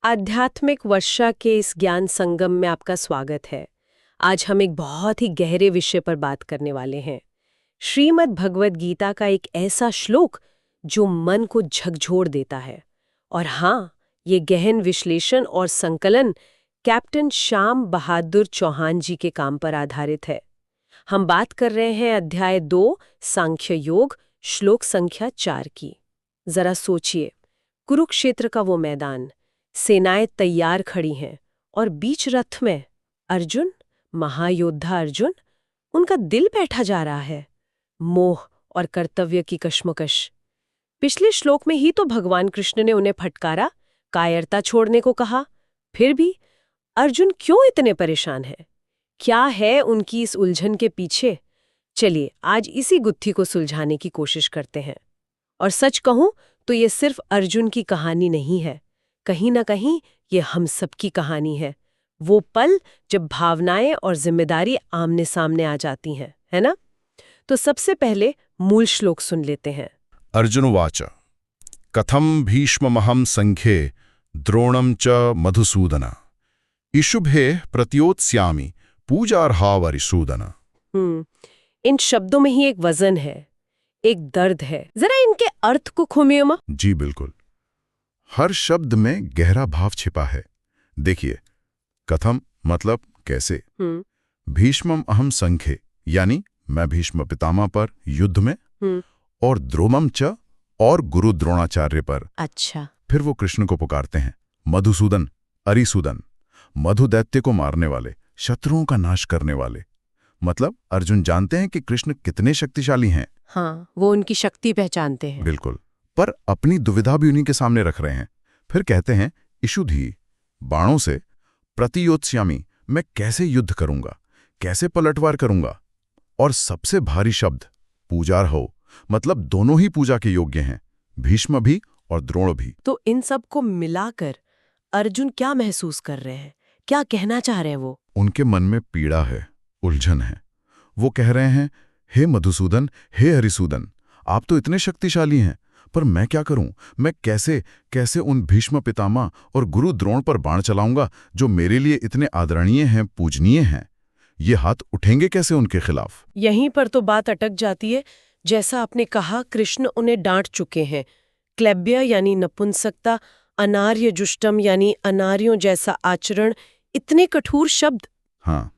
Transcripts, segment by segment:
आध्यात्मिक वर्षा के इस ज्ञान संगम में आपका स्वागत है। आज हम एक बहुत ही गहरे विषय पर बात करने वाले हैं। श्रीमद् भगवद गीता का एक ऐसा श्लोक जो मन को झकझोर देता है। और हाँ, ये गहन विश्लेषण और संकलन कैप्टन श्याम बहादुर चौहान जी के काम पर आधारित है। हम बात कर रहे हैं अध्याय 2 सांख्य योग श्लोक संख्या 4 की। जरा सोचिए, कुरुक्षेत्र का वो मैदान, सेनाएं तैयार खड़ी हैं और बीच रथ में अर्जुन, महायोद्धा अर्जुन, उनका दिल बैठा जा रहा है। मोह और कर्तव्य की कश्मकश। पिछले श्लोक में ही तो भगवान कृष्ण ने उन्हें फटकारा, कायरता छोड़ने को कहा। फिर भी अर्जुन क्यों इतने परेशान है? क्या है उनकी इस उलझन के पीछे? चलिए आज इसी गुत्थी को सुलझाने की कोशिश करते हैं। और सच कहूं तो ये सिर्फ अर्जुन की कहानी नहीं है, कहीं ना कहीं ये हम सब की कहानी है। वो पल जब भावनाएं और जिम्मेदारी आमने सामने आ जाती हैं, है ना? तो सबसे पहले मूल श्लोक सुन लेते हैं। अर्जुनवाच कथम भीष्ममहं संख्ये द्रोणं च मधुसूदन इशुभे प्रत्योत्स्यामि पूजार्हावरिसूदन। इन शब्दों में ही एक वजन है, एक दर्द है। जरा इनके अर्थ को खोमिए मां। जी बिल्कुल, हर शब्द में गहरा भाव छिपा है। देखिए, कथम मतलब कैसे, भीष्मम अहम संख्ये यानी मैं भीष्म पितामह पर युद्ध में, और द्रोमम च और गुरु द्रोणाचार्य पर। अच्छा। फिर वो कृष्ण को पुकारते हैं मधुसूदन, अरिसूदन, मधु दैत्य को मारने वाले, शत्रुओं का नाश करने वाले। मतलब अर्जुन जानते हैं कि कृष्ण कितने शक्तिशाली हैं। हाँ, वो उनकी शक्ति पहचानते हैं। बिल्कुल, पर अपनी दुविधा भी उन्हीं के सामने रख रहे हैं। फिर कहते हैं इशुधी, बाणों से, प्रतियोत्स्यामि, मैं कैसे युद्ध करूंगा, कैसे पलटवार करूंगा। और सबसे भारी शब्द पूजार्हो, मतलब दोनों ही पूजा के योग्य हैं, भीष्म भी और द्रोण भी। तो इन सब को मिलाकर अर्जुन क्या महसूस कर रहे हैं, क्या कहना चाह रहे हैं वो? उनके मन में पीड़ा है, उलझन है। वो कह रहे हैं, हे मधुसूदन, हे हरिसूदन, आप तो इतने शक्तिशाली हैं, पर मैं क्या करूं? मैं कैसे कैसे उन भीष्म पितामह और गुरु द्रोण पर बाण चलाऊंगा जो मेरे लिए इतने आदरणीय हैं, पूजनीय हैं? ये हाथ उठेंगे कैसे उनके खिलाफ? यहीं पर तो बात अटक जाती है। जैसा आपने कहा, कृष्ण उन्हें डांट चुके हैं। क्लैब्य यानी नपुंसकता, अनार्य जुष्टम यानी अनार्यों जैसा आचरण, इतने कठोर शब्द। हाँ।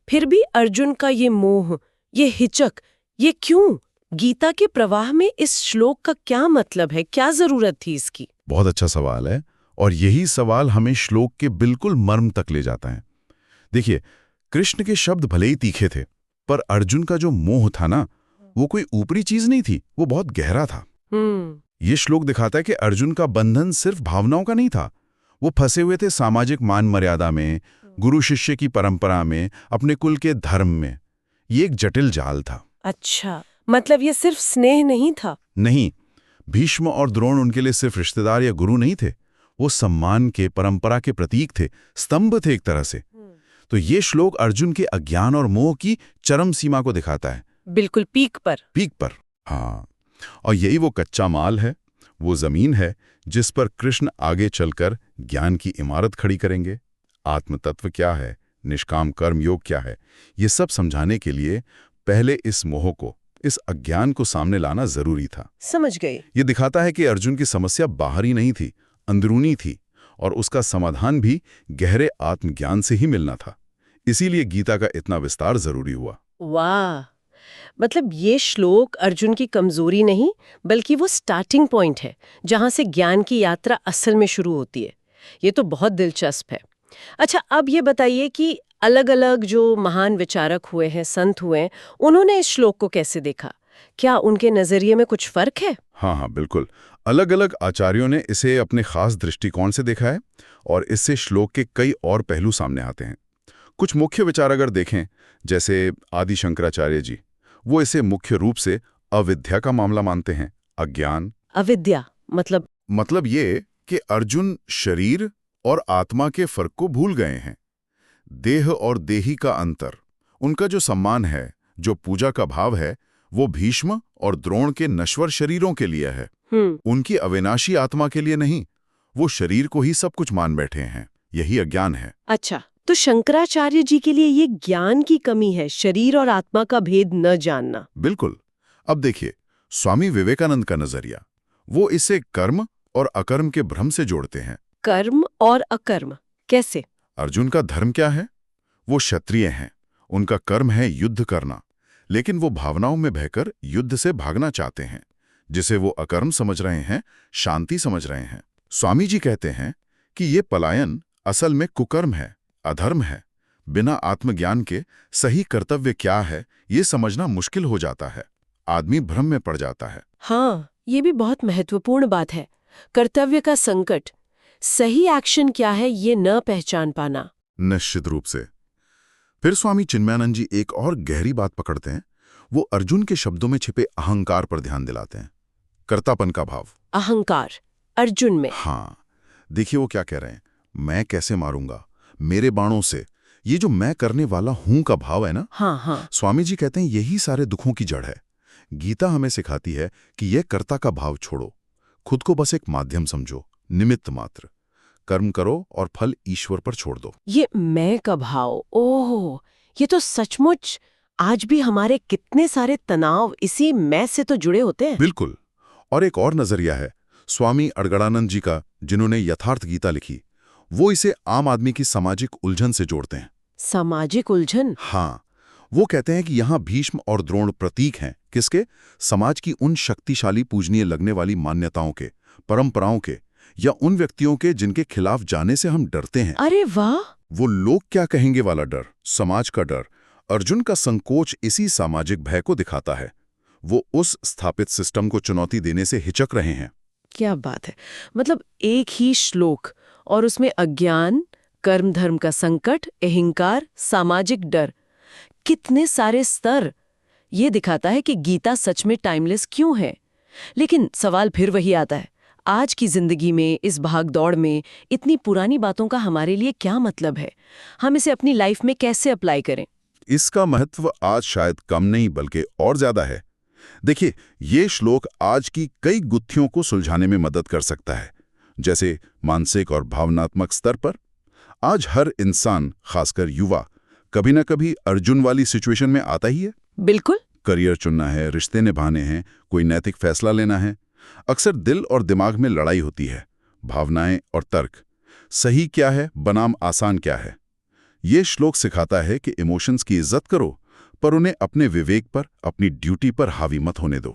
फिर भी अर्जुन का ये मोह, ये हिचक, ये क्यों? गीता के प्रवाह में इस श्लोक का क्या मतलब है, क्या जरूरत थी इसकी? बहुत अच्छा सवाल है, और यही सवाल हमें श्लोक के बिल्कुल मर्म तक ले जाता है। देखिए, कृष्ण के शब्द भले ही तीखे थे, पर अर्जुन का जो मोह था ना, वो कोई ऊपरी चीज नहीं थी, वो बहुत गहरा था। ये श्लोक दिखाता है कि अर्जुन का बंधन सिर्फ भावनाओं का नहीं था। वो फंसे हुए थे सामाजिक मान मर्यादा में, गुरु शिष्य की परंपरा में, अपने कुल के धर्म में। ये एक जटिल जाल था। अच्छा, मतलब ये सिर्फ स्नेह नहीं था? नहीं, भीष्म और द्रोण उनके लिए सिर्फ रिश्तेदार या गुरु नहीं थे। वो सम्मान के, परंपरा के प्रतीक थे, स्तंभ थे एक तरह से। तो ये श्लोक अर्जुन के अज्ञान और मोह की चरम सीमा को दिखाता है। बिल्कुल पीक पर। पीक पर, हाँ। और यही वो कच्चा माल है, वो जमीन है जिस पर कृष्ण आगे चलकर ज्ञान की इमारत खड़ी करेंगे। आत्म तत्व क्या है, निष्काम कर्म योग क्या है, ये सब समझाने के लिए पहले इस मोह को, इस अज्ञान को सामने लाना जरूरी था। समझ गए। ये दिखाता है कि अर्जुन की समस्या बाहरी नहीं थी, अंदरूनी थी, और उसका समाधान भी गहरे आत्मज्ञान से ही मिलना था। इसीलिए गीता का इतना विस्तार जरूरी हुआ। वाह, मतलब ये श्लोक अर्जुन की कमजोरी नहीं, बल्कि वो स्टार्टिंग पॉइंट है जहां से ज्ञान की यात्रा असल में शुरू होती है। ये तो बहुत दिलचस्प है। अच्छा, अब ये बताइए कि अलग अलग जो महान विचारक हुए हैं, संत हुए हैं, उन्होंने इस श्लोक को कैसे देखा? क्या उनके नजरिए में कुछ फर्क है? हाँ, बिल्कुल। अलग अलग आचार्यों ने इसे अपने खास दृष्टिकोण से देखा है, और इससे श्लोक के कई और पहलू सामने आते हैं। कुछ मुख्य विचार अगर देखें, जैसे आदि शंकराचार्य जी, वो इसे मुख्य रूप से अविद्या का मामला मानते हैं। अज्ञान। अविद्या मतलब ये कि अर्जुन शरीर और आत्मा के फर्क को भूल गए हैं। देह और देही का अंतर, उनका जो सम्मान है, जो पूजा का भाव है, वो भीष्म और द्रोण के नश्वर शरीरों के लिए है, उनकी अविनाशी आत्मा के लिए नहीं। वो शरीर को ही सब कुछ मान बैठे हैं। यही अज्ञान है। अच्छा, तो शंकराचार्य जी के लिए ये ज्ञान की कमी है, शरीर और आत्मा का भेद न जानना। बिल्कुल। अब देखिए, स्वामी विवेकानंद का नजरिया, वो इसे कर्म और अकर्म के भ्रम से जोड़ते हैं। कर्म और अकर्म कैसे? अर्जुन का धर्म क्या है? वो क्षत्रिय हैं। उनका कर्म है युद्ध करना, लेकिन वो भावनाओं में बहकर युद्ध से भागना चाहते हैं, जिसे वो अकर्म समझ रहे हैं, शांति समझ रहे हैं। स्वामी जी कहते हैं कि ये पलायन असल में कुकर्म है, अधर्म है। बिना आत्मज्ञान के सही कर्तव्य क्या है, ये समझना मुश्किल हो जाता है। आदमी भ्रम में पड़ जाता है। हाँ, ये भी बहुत महत्वपूर्ण बात है। कर्तव्य का संकट, सही एक्शन क्या है ये न पहचान पाना। निश्चित रूप से। फिर स्वामी चिन्मयानंद जी एक और गहरी बात पकड़ते हैं। वो अर्जुन के शब्दों में छिपे अहंकार पर ध्यान दिलाते हैं। कर्तापन का भाव। अहंकार अर्जुन में। हाँ, देखिए वो क्या कह रहे हैं। मैं कैसे मारूंगा, मेरे बाणों से। ये जो मैं करने वाला हूं का भाव है ना, हाँ हाँ, स्वामी जी कहते हैं यही सारे दुखों की जड़ है। गीता हमें सिखाती है कि यह कर्ता का भाव छोड़ो, खुद को बस एक माध्यम समझो, निमित्त मात्र। कर्म करो और फल ईश्वर पर छोड़ दो। ये मैं का भाव, ओह, ये तो सचमुच आज भी हमारे कितने सारे तनाव इसी मैं से तो जुड़े होते हैं। बिल्कुल। और एक और नजरिया है स्वामी अड़गड़ानंद जी का, जिन्होंने यथार्थ गीता लिखी। वो इसे आम आदमी की सामाजिक उलझन से जोड़ते हैं। सामाजिक उलझन? हाँ, वो कहते हैं कि यहाँ भीष्म और द्रोण प्रतीक हैं। किसके? समाज की उन शक्तिशाली पूजनीय लगने वाली मान्यताओं के, परंपराओं के, या उन व्यक्तियों के जिनके खिलाफ जाने से हम डरते हैं। अरे वाह! वो लोग क्या कहेंगे वाला डर, समाज का डर। अर्जुन का संकोच इसी सामाजिक भय को दिखाता है। वो उस स्थापित सिस्टम को चुनौती देने से हिचक रहे हैं। क्या बात है! मतलब एक ही श्लोक और उसमें अज्ञान, कर्म धर्म का संकट, अहंकार, सामाजिक डर, कितने सारे स्तर। ये दिखाता है कि गीता सच में टाइमलेस क्यों है। लेकिन सवाल फिर वही आता है, आज की जिंदगी में, इस भाग-दौड़ में, इतनी पुरानी बातों का हमारे लिए क्या मतलब है? हम इसे अपनी लाइफ में कैसे अप्लाई करें? इसका महत्व आज शायद कम नहीं बल्कि और ज्यादा है। देखिए, ये श्लोक आज की कई गुत्थियों को सुलझाने में मदद कर सकता है। जैसे मानसिक और भावनात्मक स्तर पर आज हर इंसान, खासकर युवा, कभी ना कभी अर्जुन वाली सिचुएशन में आता ही है। बिल्कुल। करियर चुनना है, रिश्ते निभाने हैं, कोई नैतिक फैसला लेना है। अक्सर दिल और दिमाग में लड़ाई होती है, भावनाएं और तर्क। सही क्या है बनाम आसान क्या है। ये श्लोक सिखाता है कि इमोशंस की इज्जत करो, पर उन्हें अपने विवेक पर, अपनी ड्यूटी पर हावी मत होने दो।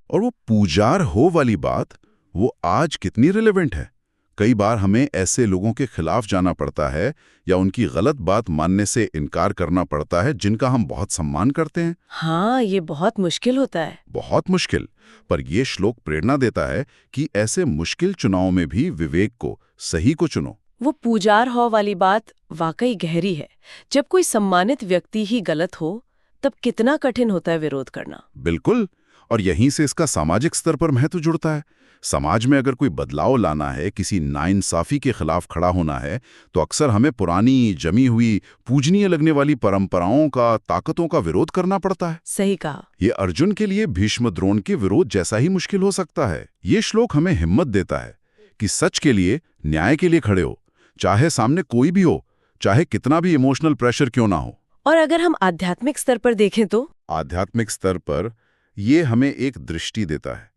और वो पूजार हो वाली बात, वो आज कितनी रिलेवेंट है। कई बार हमें ऐसे लोगों के खिलाफ जाना पड़ता है या उनकी गलत बात मानने से इनकार करना पड़ता है जिनका हम बहुत सम्मान करते हैं। हाँ, ये बहुत मुश्किल होता है। बहुत मुश्किल। पर ये श्लोक प्रेरणा देता है कि ऐसे मुश्किल चुनाव में भी विवेक को, सही को चुनो। वो पूजार हो वाली बात वाकई गहरी है। जब कोई सम्मानित व्यक्ति ही गलत हो, तब कितना कठिन होता है विरोध करना। बिल्कुल। और यहीं से इसका सामाजिक स्तर पर महत्व जुड़ता है। समाज में अगर कोई बदलाव लाना है, किसी नाइंसाफी के खिलाफ खड़ा होना है, तो अक्सर हमें पुरानी, जमी हुई, पूजनीय लगने वाली परंपराओं का, ताकतों का विरोध करना पड़ता है। सही कहा। ये अर्जुन के लिए भीष्म द्रोण के विरोध जैसा ही मुश्किल हो सकता है। ये श्लोक हमें हिम्मत देता है कि सच के लिए, न्याय के लिए खड़े हो, चाहे सामने कोई भी हो, चाहे कितना भी इमोशनल प्रेशर क्यों ना हो। और अगर हम आध्यात्मिक स्तर पर देखें तो? आध्यात्मिक स्तर पर ये हमें एक दृष्टि देता है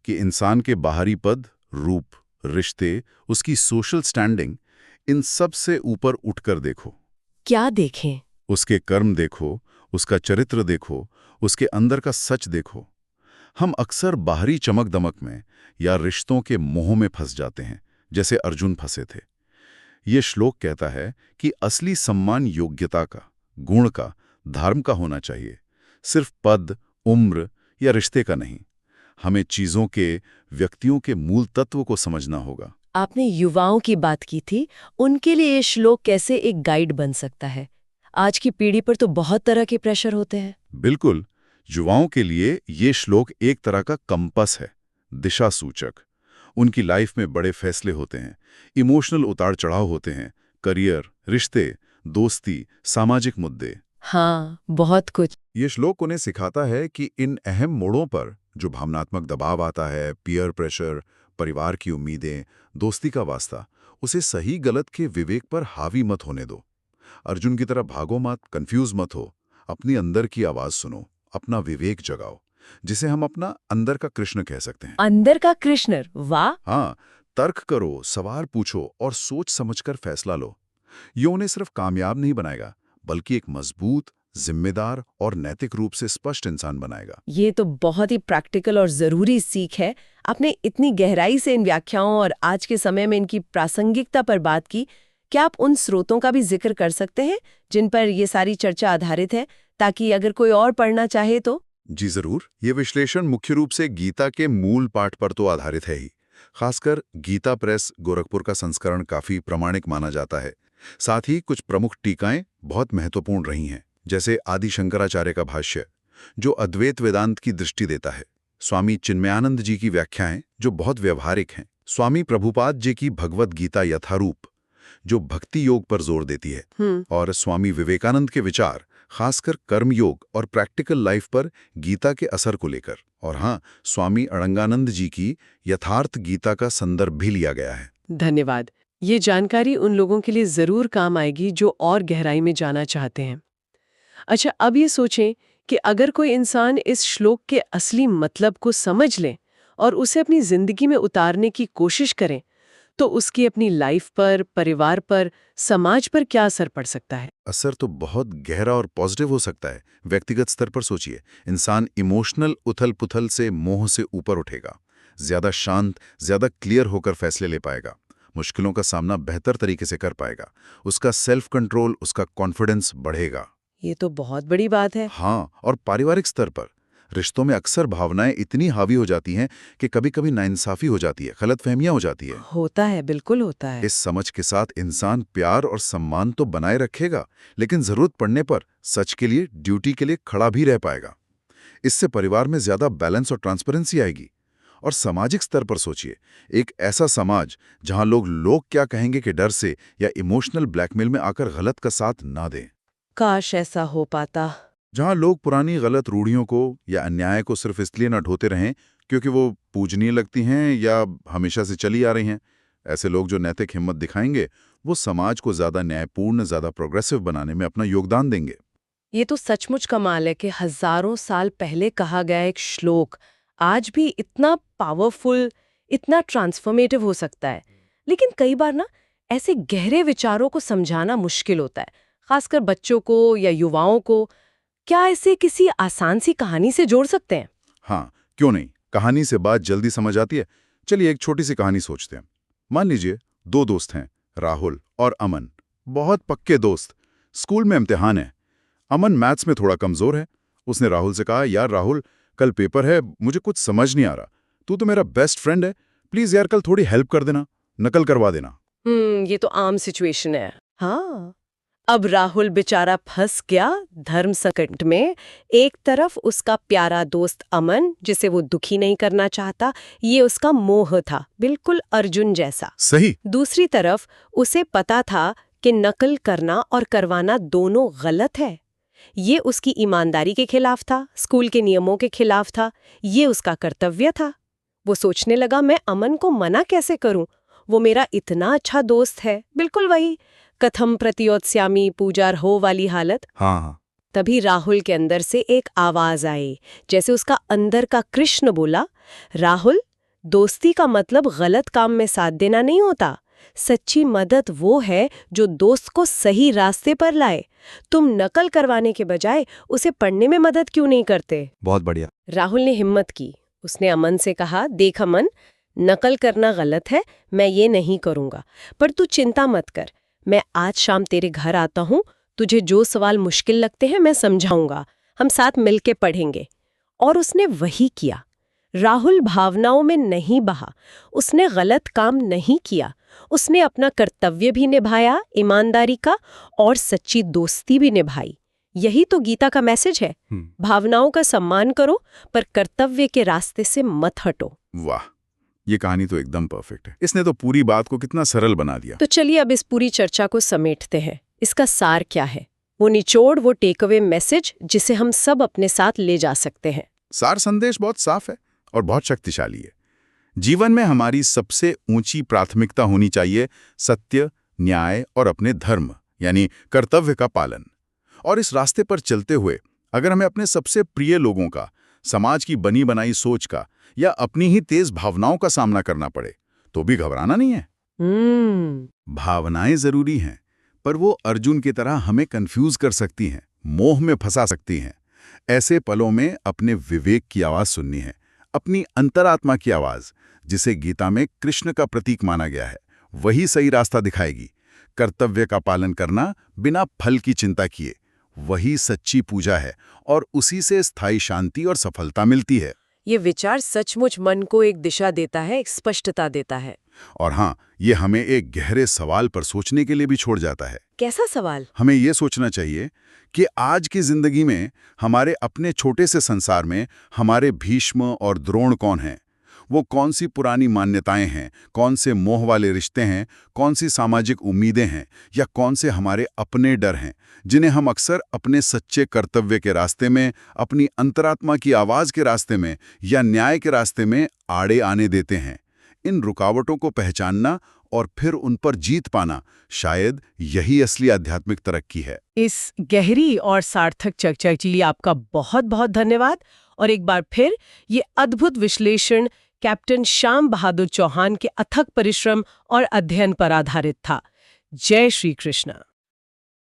कि इंसान के बाहरी पद, रूप, रिश्ते, उसकी सोशल स्टैंडिंग, इन सब से ऊपर उठकर देखो। क्या देखें? उसके कर्म देखो, उसका चरित्र देखो, उसके अंदर का सच देखो। हम अक्सर बाहरी चमक दमक में या रिश्तों के मोह में फंस जाते हैं, जैसे अर्जुन फंसे थे। ये श्लोक कहता है कि असली सम्मान योग्यता का, गुण का, धर्म का होना चाहिए, सिर्फ पद, उम्र या रिश्ते का नहीं। हमें चीजों के, व्यक्तियों के मूल तत्व को समझना होगा। आपने युवाओं की बात की थी, उनके लिए ये श्लोक कैसे एक गाइड बन सकता है? आज की पीढ़ी पर तो बहुत तरह के प्रेशर होते हैं। बिल्कुल। युवाओं के लिए ये श्लोक एक तरह का कंपास है, दिशा सूचक। उनकी लाइफ में बड़े फैसले होते हैं, इमोशनल उतार चढ़ाव होते हैं, करियर, रिश्ते, दोस्ती, सामाजिक मुद्दे। हाँ, बहुत कुछ। ये श्लोक उन्हें सिखाता है कि इन अहम मोड़ों पर जो भावनात्मक दबाव आता है, पीयर प्रेशर, परिवार की उम्मीदें, दोस्ती का वास्ता, उसे सही गलत के विवेक पर हावी मत होने दो। अर्जुन की तरह भागो मत, कंफ्यूज मत हो। अपनी अंदर की आवाज सुनो, अपना विवेक जगाओ, जिसे हम अपना अंदर का कृष्ण कह सकते हैं। अंदर का कृष्ण, वाह। हाँ, तर्क करो, सवाल पूछो और सोच समझकर फैसला लो। ये उन्हें सिर्फ कामयाब नहीं बनाएगा, बल्कि एक मजबूत, जिम्मेदार और नैतिक रूप से स्पष्ट इंसान बनाएगा। ये तो बहुत ही प्रैक्टिकल और जरूरी सीख है। आपने इतनी गहराई से इन व्याख्याओं और आज के समय में इनकी प्रासंगिकता पर बात की। क्या आप उन स्रोतों का भी जिक्र कर सकते हैं जिन पर ये सारी चर्चा आधारित है, ताकि अगर कोई और पढ़ना चाहे तो? जी जरूर। ये विश्लेषण मुख्य रूप से गीता के मूल पाठ पर तो आधारित है ही। खासकर गीता प्रेस गोरखपुर का संस्करण काफी प्रामाणिक माना जाता है। साथ ही कुछ प्रमुख टीकाएं बहुत महत्वपूर्ण रही हैं, जैसे आदि शंकराचार्य का भाष्य, जो अद्वैत वेदांत की दृष्टि देता है, स्वामी चिन्मयानंद जी की व्याख्याएं जो बहुत व्यवहारिक हैं, स्वामी प्रभुपाद जी की भगवत गीता यथारूप जो भक्ति योग पर जोर देती है, और स्वामी विवेकानंद के विचार खासकर कर्म योग और प्रैक्टिकल लाइफ पर गीता के असर को लेकर, और हाँ, स्वामी अड़ंगानंद जी की यथार्थ गीता का संदर्भ भी लिया गया है। धन्यवाद। ये जानकारी उन लोगों के लिए जरूर काम आएगी जो और गहराई में जाना चाहते हैं। अच्छा, अब ये सोचें कि अगर कोई इंसान इस श्लोक के असली मतलब को समझ ले और उसे अपनी जिंदगी में उतारने की कोशिश करे, तो उसकी अपनी लाइफ पर, परिवार पर, समाज पर क्या असर पड़ सकता है? असर तो बहुत गहरा और पॉजिटिव हो सकता है। व्यक्तिगत स्तर पर सोचिए, इंसान इमोशनल उथल-पुथल से, मोह से ऊपर उठेगा, ज्यादा शांत, ज्यादा क्लियर होकर फैसले ले पाएगा, मुश्किलों का सामना बेहतर तरीके से कर पाएगा, उसका सेल्फ कंट्रोल, उसका कॉन्फिडेंस बढ़ेगा। ये तो बहुत बड़ी बात है। हाँ, और पारिवारिक स्तर पर रिश्तों में अक्सर भावनाएं इतनी हावी हो जाती हैं कि कभी-कभी नाइंसाफी हो जाती है, गलतफहमियां हो जाती है। होता है, बिल्कुल होता है। इस समझ के साथ इंसान प्यार और सम्मान तो बनाए रखेगा, लेकिन जरूरत पड़ने पर सच के लिए, ड्यूटी के लिए खड़ा भी रह पाएगा। इससे परिवार में ज्यादा बैलेंस और ट्रांसपेरेंसी आएगी। और सामाजिक स्तर पर सोचिए, एक ऐसा समाज जहां लोग क्या कहेंगे के डर से या इमोशनल ब्लैकमेल में आकर गलत का साथ ना दें। काश ऐसा हो पाता। जहां लोग पुरानी गलत रूढ़ियों को या अन्याय को सिर्फ इसलिए न ढोते रहें क्योंकि वो पूजनीय लगती हैं या हमेशा से चली आ रही हैं। ऐसे लोग जो नैतिक हिम्मत दिखाएंगे, वो समाज को ज्यादा न्यायपूर्ण, ज्यादा प्रोग्रेसिव बनाने में अपना योगदान देंगे। ये तो सचमुच कमाल है कि हजारों साल पहले कहा गया एक श्लोक आज भी इतना पावरफुल, इतना ट्रांसफॉर्मेटिव हो सकता है। लेकिन कई बार ना, ऐसे गहरे विचारों को समझाना मुश्किल होता है, खासकर बच्चों को या युवाओं को। क्या इसे किसी आसान सी कहानी से जोड़ सकते हैं? हाँ, क्यों नहीं। कहानी से बात जल्दी समझ आती है। चलिए एक छोटी सी कहानी सोचते हैं। मान लीजिए 2 दोस्त हैं, राहुल और अमन, बहुत पक्के दोस्त। स्कूल में इम्तिहान है। अमन मैथ्स में थोड़ा कमजोर है। उसने राहुल से कहा, यार राहुल, कल पेपर है, मुझे कुछ समझ नहीं आ रहा, तू तो मेरा बेस्ट फ्रेंड है, प्लीज यार कल थोड़ी हेल्प कर देना, नकल करवा देना। ये तो आम सिचुएशन है। हाँ, अब राहुल बेचारा फंस गया धर्म संकट में। एक तरफ उसका प्यारा दोस्त अमन, जिसे वो दुखी नहीं करना चाहता, ये उसका मोह था, बिल्कुल अर्जुन जैसा। सही। दूसरी तरफ उसे पता था कि नकल करना और करवाना दोनों गलत है। ये उसकी ईमानदारी के खिलाफ था, स्कूल के नियमों के खिलाफ था, ये उसका कर्तव्य था। वो सोचने लगा, मैं अमन को मना कैसे करूं, वो मेरा इतना अच्छा दोस्त है। बिल्कुल वही कथम प्रतियोत्स्यामि पूजार्हो वाली हालत। हाँ। तभी राहुल के अंदर से एक आवाज आई, जैसे उसका अंदर का कृष्ण बोला, राहुल, दोस्ती का मतलब गलत काम में साथ देना नहीं होता। सच्ची मदद वो है जो दोस्त को सही रास्ते पर लाए। तुम नकल करवाने के बजाय उसे पढ़ने में मदद क्यों नहीं करते? बहुत बढ़िया। राहुल ने हिम्मत की। उसने अमन से कहा, देख अमन, नकल करना गलत है, मैं ये नहीं करूंगा, पर तू चिंता मत कर, मैं आज शाम तेरे घर आता हूँ, तुझे जो सवाल मुश्किल लगते हैं मैं समझाऊंगा, हम साथ मिलके पढ़ेंगे। और उसने वही किया। राहुल भावनाओं में नहीं बहा, उसने गलत काम नहीं किया, उसने अपना कर्तव्य भी निभाया, ईमानदारी का, और सच्ची दोस्ती भी निभाई। यही तो गीता का मैसेज है। भावनाओं का सम्मान करो, पर कर्तव्य के रास्ते से मत हटो। वाह, ये कहानी तो एकदम परफेक्ट है। इसने तो पूरी बात को कितना सरल बना दिया। तो चलिए अब इस पूरी चर्चा को समेटते हैं। इसका सार क्या है? वो निचोड़, वो टेक अवे मैसेज जिसे हम सब अपने साथ ले जा सकते हैं। सार संदेश बहुत साफ है और बहुत शक्तिशाली है। जीवन में हमारी सबसे ऊंची प्राथमिकता होनी चाहिए सत्य, न्याय और अपने धर्म यानी कर्तव्य का पालन। और इस रास्ते पर चलते हुए अगर हमें अपने सबसे प्रिय लोगों का, समाज की बनी बनाई सोच का या अपनी ही तेज भावनाओं का सामना करना पड़े तो भी घबराना नहीं है। भावनाएं जरूरी हैं, पर वो अर्जुन की तरह हमें कंफ्यूज कर सकती हैं, मोह में फंसा सकती हैं। ऐसे पलों में अपने विवेक की आवाज सुननी है, अपनी अंतरात्मा की आवाज, जिसे गीता में कृष्ण का प्रतीक माना गया है, वही सही रास्ता दिखाएगी। कर्तव्य का पालन करना बिना फल की चिंता किए, वही सच्ची पूजा है और उसी से स्थायी शांति और सफलता मिलती है। ये विचार सचमुच मन को एक दिशा देता है, एक स्पष्टता देता है। और हाँ, ये हमें एक गहरे सवाल पर सोचने के लिए भी छोड़ जाता है। कैसा सवाल? हमें ये सोचना चाहिए कि आज की जिंदगी में, हमारे अपने छोटे से संसार में, हमारे भीष्म और द्रोण कौन हैं? वो कौन सी पुरानी मान्यताएं हैं, कौन से मोह वाले रिश्ते हैं, कौन सी सामाजिक उम्मीदें हैं, या कौन से हमारे अपने डर हैं, जिन्हें हम अक्सर अपने सच्चे कर्तव्य के रास्ते में, अपनी अंतरात्मा की आवाज के रास्ते में या न्याय के रास्ते में आड़े आने देते हैं। इन रुकावटों को पहचानना और फिर उन पर जीत पाना, शायद यही असली आध्यात्मिक तरक्की है। इस गहरी और सार्थक चर्चा के लिए आपका बहुत बहुत धन्यवाद। और एक बार फिर ये अद्भुत विश्लेषण कैप्टन श्याम बहादुर चौहान के अथक परिश्रम और अध्ययन पर आधारित था। जय श्री कृष्ण।